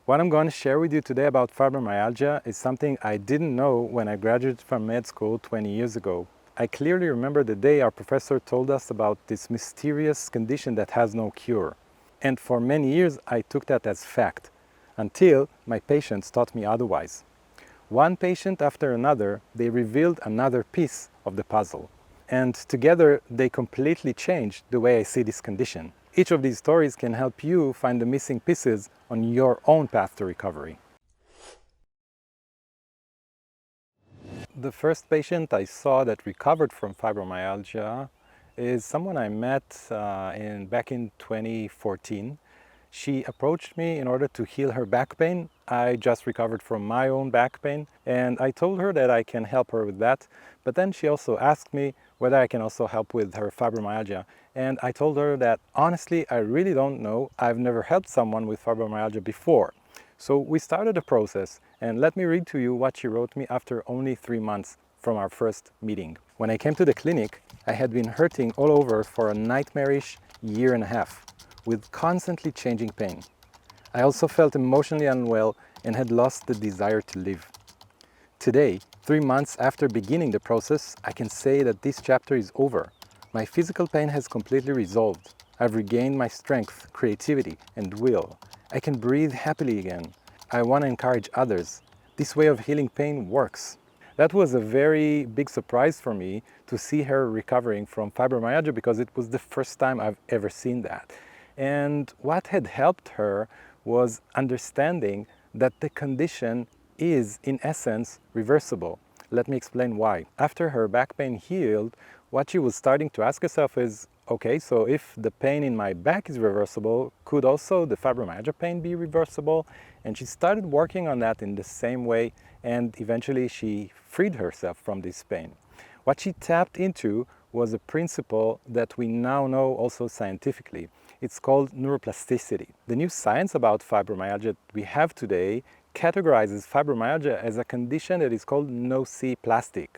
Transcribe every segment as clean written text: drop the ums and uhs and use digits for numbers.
What I'm going to share with you today about fibromyalgia is something I didn't know when I graduated from med school 20 years ago. I clearly remember the day our professor told us about this mysterious condition that has no cure. And for many years I took that as fact, until my patients taught me otherwise. One patient after another, they revealed another piece of the puzzle. And together they completely changed the way I see this condition. Each of these stories can help you find the missing pieces on your own path to recovery. The first patient I saw that recovered from fibromyalgia is someone I met back in 2014. She approached me in order to heal her back pain. I just recovered from my own back pain, and I told her that I can help her with that. But then she also asked me whether I can also help with her fibromyalgia. And I told her that honestly, I really don't know. I've never helped someone with fibromyalgia before. So we started a process, and let me read to you what she wrote me after only 3 months from our first meeting. When I came to the clinic, I had been hurting all over for a nightmarish year and a half, with constantly changing pain. I also felt emotionally unwell and had lost the desire to live. Today, 3 months after beginning the process, I can say that this chapter is over. My physical pain has completely resolved. I've regained my strength, creativity, and will. I can breathe happily again. I want to encourage others. This way of healing pain works. That was a very big surprise for me to see her recovering from fibromyalgia, because it was the first time I've ever seen that. And what had helped her was understanding that the condition is, in essence, reversible. Let me explain why. After her back pain healed, what she was starting to ask herself is, okay, so if the pain in my back is reversible, could also the fibromyalgia pain be reversible? And she started working on that in the same way, and eventually she freed herself from this pain. What she tapped into was a principle that we now know also scientifically. It's called neuroplasticity. The new science about fibromyalgia we have today categorizes fibromyalgia as a condition that is called Nociplastic.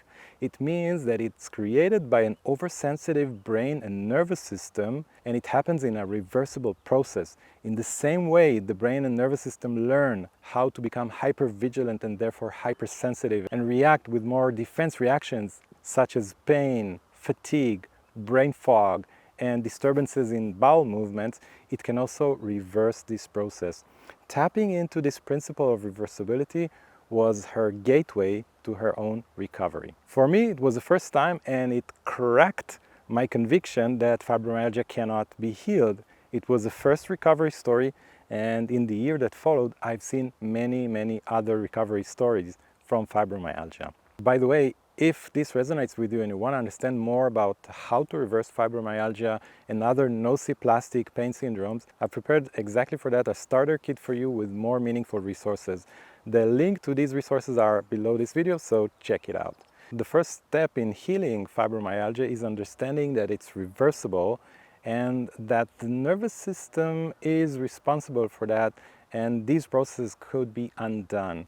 It means that it's created by an oversensitive brain and nervous system, and it happens in a reversible process. In the same way the brain and nervous system learn how to become hypervigilant and therefore hypersensitive and react with more defense reactions such as pain, fatigue, brain fog, and disturbances in bowel movements, it can also reverse this process. Tapping into this principle of reversibility was her gateway to her own recovery. For me, it was the first time, and it cracked my conviction that fibromyalgia cannot be healed. It was the first recovery story, and in the year that followed, I've seen many other recovery stories from fibromyalgia. By the way, if this resonates with you and you want to understand more about how to reverse fibromyalgia and other nociplastic pain syndromes, I've prepared exactly for that a starter kit for you with more meaningful resources. The link to these resources are below this video, so check it out. The first step in healing fibromyalgia is understanding that it's reversible and that the nervous system is responsible for that, and these processes could be undone.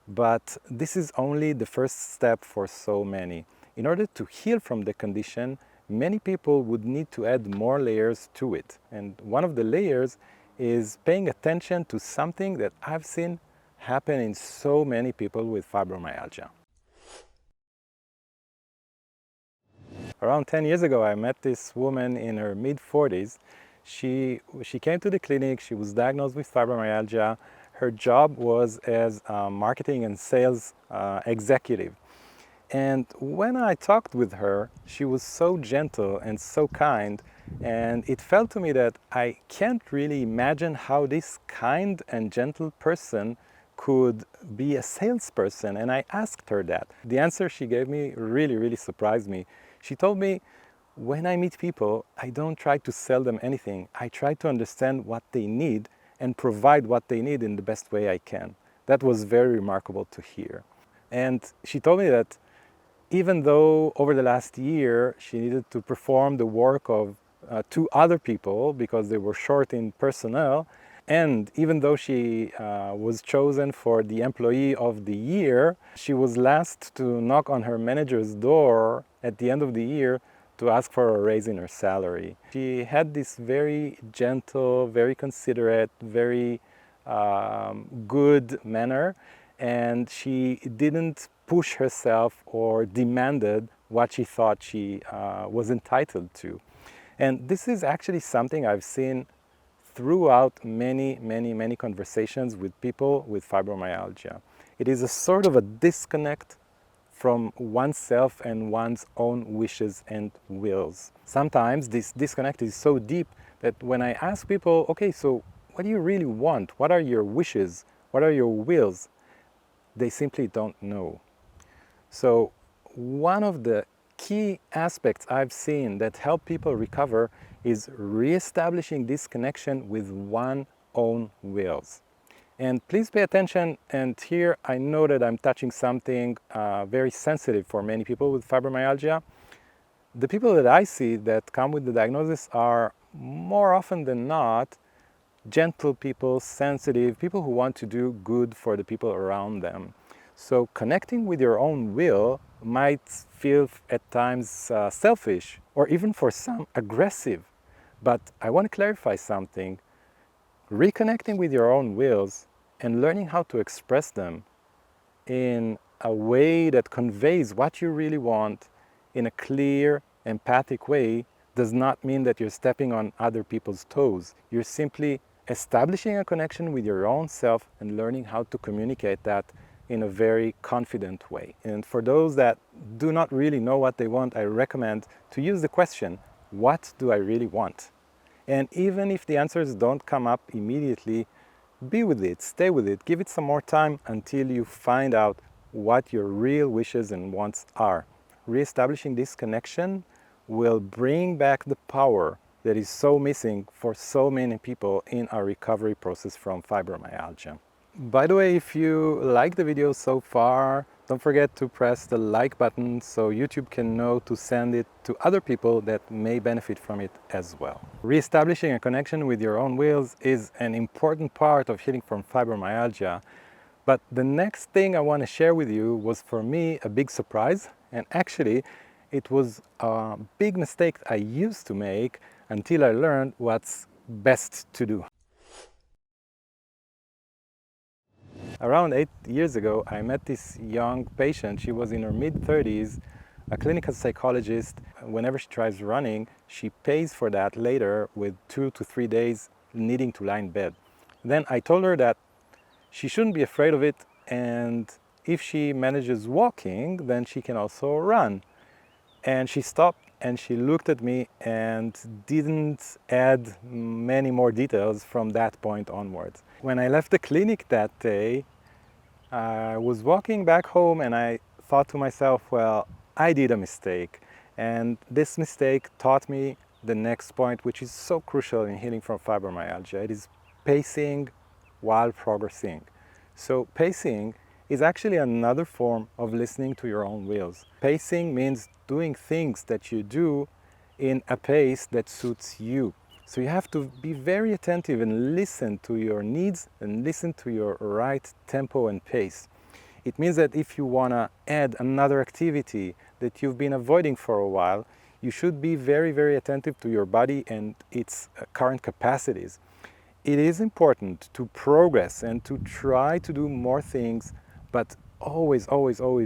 But this is only the first step for so many. In order to heal from the condition, many people would need to add more layers to it. And one of the layers is paying attention to something that I've seen happen in so many people with fibromyalgia. Around 10 years ago, I met this woman in her mid-40s. She came to the clinic, she was diagnosed with fibromyalgia. Her job was as a marketing and sales executive. And when I talked with her, she was so gentle and so kind, and it felt to me that I can't really imagine how this kind and gentle person could be a salesperson, and I asked her that. The answer she gave me really surprised me. She told me, when I meet people, I don't try to sell them anything. I try to understand what they need and provide what they need in the best way I can. That was very remarkable to hear. And she told me that even though over the last year she needed to perform the work of 2 other people because they were short in personnel, and even though she was chosen for the employee of the year, she was last to knock on her manager's door at the end of the year to ask for a raise in her salary. She had this very gentle, very considerate, very good manner, and she didn't push herself or demanded what she thought she was entitled to. And this is actually something I've seen throughout many conversations with people with fibromyalgia. It is a sort of a disconnect from oneself and one's own wishes and wills. Sometimes this disconnect is so deep that when I ask people, okay, so what do you really want? What are your wishes? What are your wills? They simply don't know. So one of the key aspects I've seen that help people recover is reestablishing this connection with one's own wills. And please pay attention, and here I know that I'm touching something very sensitive for many people with fibromyalgia. The people that I see that come with the diagnosis are more often than not gentle people, sensitive, people who want to do good for the people around them. So connecting with your own will might feel at times selfish or even for some aggressive. But I want to clarify something. Reconnecting with your own wills and learning how to express them in a way that conveys what you really want in a clear, empathic way does not mean that you're stepping on other people's toes. You're simply establishing a connection with your own self and learning how to communicate that in a very confident way. And for those that do not really know what they want, I recommend to use the question, what do I really want? And even if the answers don't come up immediately, be with it, stay with it, give it some more time until you find out what your real wishes and wants are. Reestablishing this connection will bring back the power that is so missing for so many people in our recovery process from fibromyalgia. By the way, if you like the video so far, don't forget to press the like button so YouTube can know to send it to other people that may benefit from it as well. Reestablishing a connection with your own wills is an important part of healing from fibromyalgia. But the next thing I want to share with you was for me a big surprise, and actually it was a big mistake I used to make until I learned what's best to do. Around 8 years ago, I met this young patient. She was in her mid-30s, a clinical psychologist. Whenever she tries running, she pays for that later with 2 to 3 days needing to lie in bed. Then I told her that she shouldn't be afraid of it, and if she manages walking, then she can also run. And she stopped and she looked at me and didn't add many more details from that point onwards. When I left the clinic that day, I was walking back home and I thought to myself, well, I did a mistake. And this mistake taught me the next point, which is so crucial in healing from fibromyalgia. It is pacing while progressing. So pacing is actually another form of listening to your own wills. Pacing means doing things that you do in a pace that suits you. So you have to be very attentive and listen to your needs and listen to your right tempo and pace. It means that if you want to add another activity that you've been avoiding for a while, you should be very attentive to your body and its current capacities. It is important to progress and to try to do more things, but always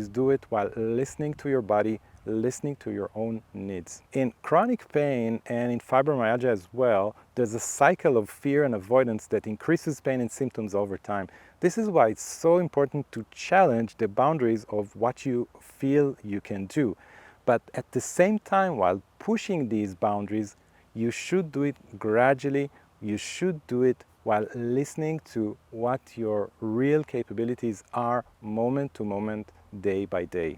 do it while listening to your body, listening to your own needs. In chronic pain and in fibromyalgia as well, there's a cycle of fear and avoidance that increases pain and symptoms over time. This is why it's so important to challenge the boundaries of what you feel you can do. But at the same time, while pushing these boundaries, you should do it gradually. You should do it while listening to what your real capabilities are moment to moment, day by day.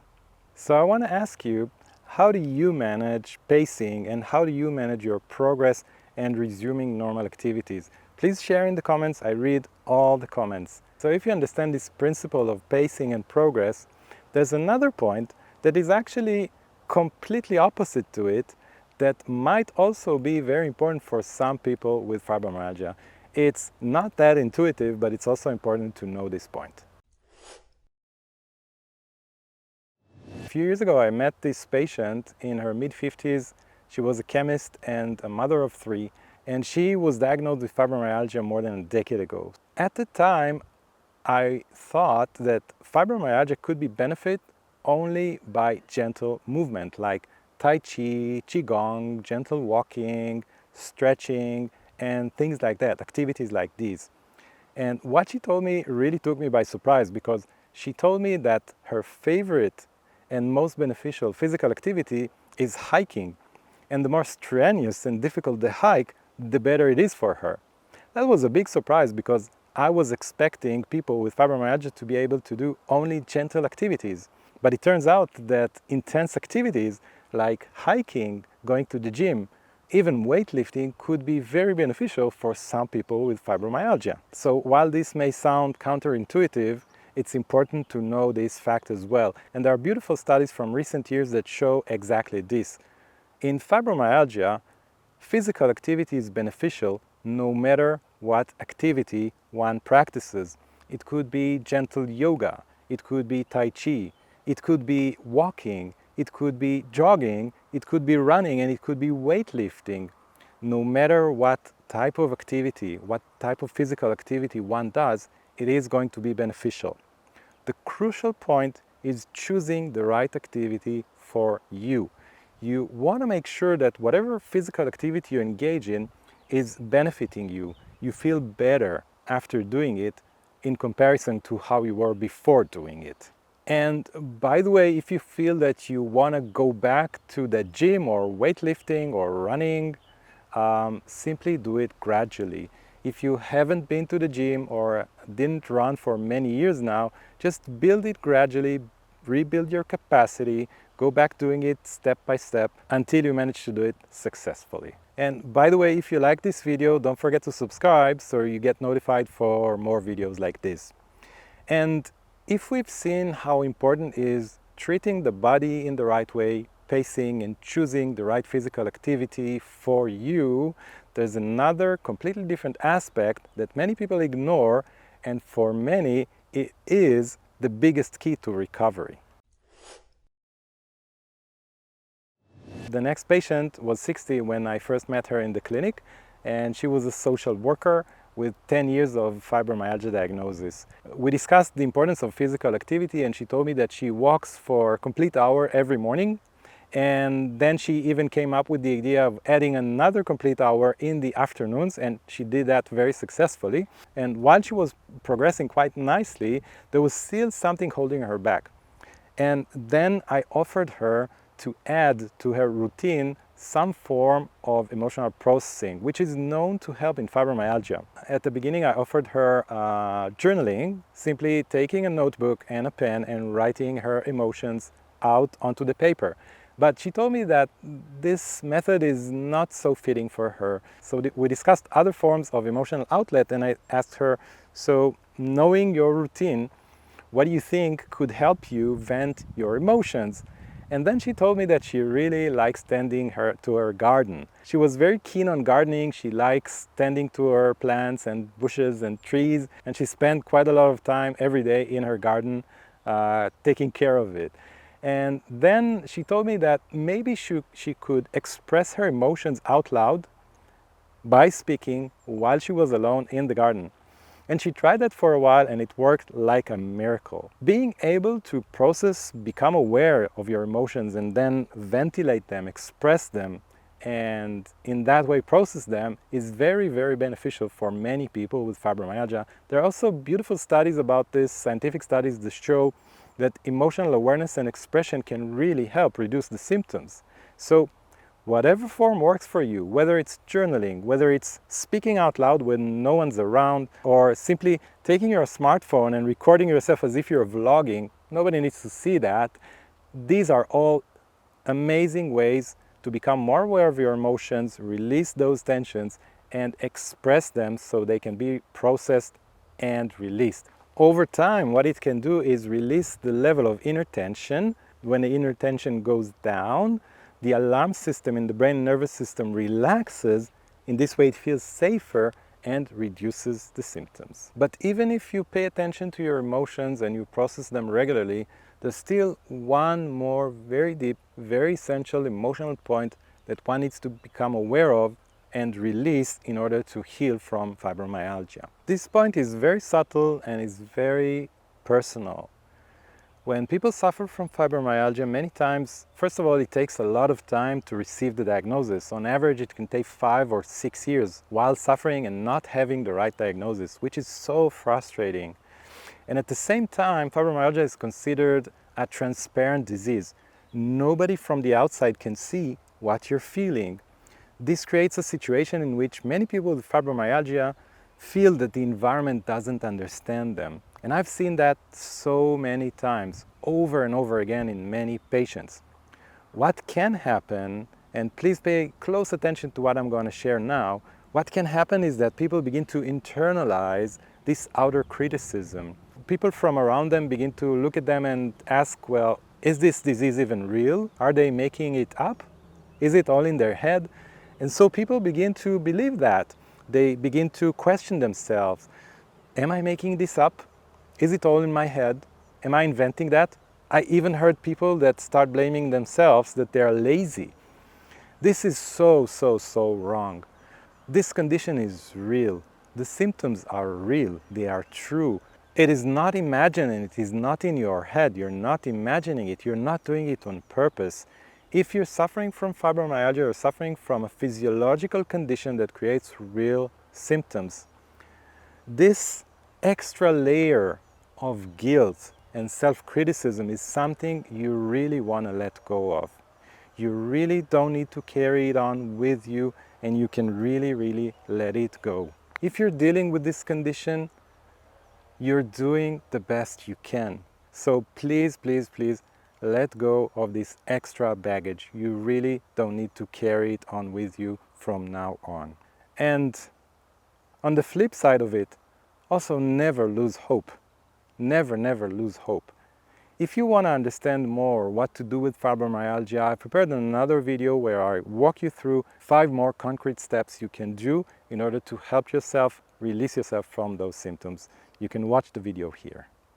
So I want to ask you, how do you manage pacing and how do you manage your progress and resuming normal activities? Please share in the comments. I read all the comments. So if you understand this principle of pacing and progress, there's another point that is actually completely opposite to it that might also be very important for some people with fibromyalgia. It's not that intuitive, but it's also important to know this point. A few years ago, I met this patient in her mid-50s. She was a chemist and a mother of 3, and she was diagnosed with fibromyalgia more than a decade ago. At the time, I thought that fibromyalgia could be benefit only by gentle movement, like Tai Chi, Qigong, gentle walking, stretching, and things like that, activities like these. And what she told me really took me by surprise, because she told me that her favorite and most beneficial physical activity is hiking. And the more strenuous and difficult the hike, the better it is for her. That was a big surprise, because I was expecting people with fibromyalgia to be able to do only gentle activities. But it turns out that intense activities like hiking, going to the gym, even weightlifting could be very beneficial for some people with fibromyalgia. So while this may sound counterintuitive, it's important to know this fact as well. And there are beautiful studies from recent years that show exactly this. In fibromyalgia, physical activity is beneficial no matter what activity one practices. It could be gentle yoga, it could be Tai Chi, it could be walking, it could be jogging, it could be running, and it could be weightlifting. No matter what type of activity, what type of physical activity one does, it is going to be beneficial. The crucial point is choosing the right activity for you. You want to make sure that whatever physical activity you engage in is benefiting you. You feel better after doing it in comparison to how you were before doing it. And by the way, if you feel that you want to go back to the gym or weightlifting or running, simply do it gradually. If you haven't been to the gym or didn't run for many years now, just build it gradually, rebuild your capacity, go back doing it step by step until you manage to do it successfully. And by the way, if you like this video, don't forget to subscribe so you get notified for more videos like this. And if we've seen how important is treating the body in the right way, pacing and choosing the right physical activity for you, there's another completely different aspect that many people ignore, and for many it is the biggest key to recovery. The next patient was 60 when I first met her in the clinic, and she was a social worker with 10 years of fibromyalgia diagnosis. We discussed the importance of physical activity, and she told me that she walks for a complete hour every morning, and then she even came up with the idea of adding another complete hour in the afternoons, and she did that very successfully. And while she was progressing quite nicely, there was still something holding her back. And then I offered her to add to her routine some form of emotional processing, which is known to help in fibromyalgia. At the beginning, I offered her journaling, simply taking a notebook and a pen and writing her emotions out onto the paper. But she told me that this method is not so fitting for her. So we discussed other forms of emotional outlet, and I asked her, so knowing your routine, what do you think could help you vent your emotions? And then she told me that she really likes tending to her garden. She was very keen on gardening. She likes tending to her plants and bushes and trees, and she spent quite a lot of time every day in her garden taking care of it. And then she told me that maybe she could express her emotions out loud by speaking while she was alone in the garden. And she tried that for a while, and it worked like a miracle. Being able to process, become aware of your emotions, and then ventilate them, express them, and in that way process them is very, very beneficial for many people with fibromyalgia. There are also beautiful studies about this, scientific studies that show that emotional awareness and expression can really help reduce the symptoms. So whatever form works for you, whether it's journaling, whether it's speaking out loud when no one's around, or simply taking your smartphone and recording yourself as if you're vlogging, nobody needs to see that. These are all amazing ways to become more aware of your emotions, release those tensions, and express them so they can be processed and released. Over time, what it can do is release the level of inner tension. When the inner tension goes down, the alarm system in the brain and nervous system relaxes. In this way, it feels safer and reduces the symptoms. But even if you pay attention to your emotions and you process them regularly, there's still one more very deep, very essential emotional point that one needs to become aware of and release in order to heal from fibromyalgia. This point is very subtle and is very personal. When people suffer from fibromyalgia, many times, first of all, it takes a lot of time to receive the diagnosis. On average, it can take 5 or 6 years while suffering and not having the right diagnosis, which is so frustrating. And at the same time, fibromyalgia is considered a transparent disease. Nobody from the outside can see what you're feeling. This creates a situation in which many people with fibromyalgia feel that the environment doesn't understand them. And I've seen that so many times, over and over again in many patients. What can happen, and please pay close attention to what I'm going to share now, what can happen is that people begin to internalize this outer criticism. People from around them begin to look at them and ask, well, is this disease even real? Are they making it up? Is it all in their head? And so people begin to believe that. They begin to question themselves. Am I making this up? Is it all in my head? Am I inventing that? I even heard people that start blaming themselves that they are lazy. This is so wrong. This condition is real. The symptoms are real. They are true. It is not imagined and it is not in your head. You're not imagining it. You're not doing it on purpose. If you're suffering from fibromyalgia or suffering from a physiological condition that creates real symptoms, this extra layer of guilt and self-criticism is something you really want to let go of. You really don't need to carry it on with you, and you can really let it go. If you're dealing with this condition, you're doing the best you can. So please let go of this extra baggage. You really don't need to carry it on with you from now on. And on the flip side of it, also never lose hope. Never lose hope. If you want to understand more what to do with fibromyalgia, I prepared another video where I walk you through 5 more concrete steps you can do in order to help yourself release yourself from those symptoms. You can watch the video here.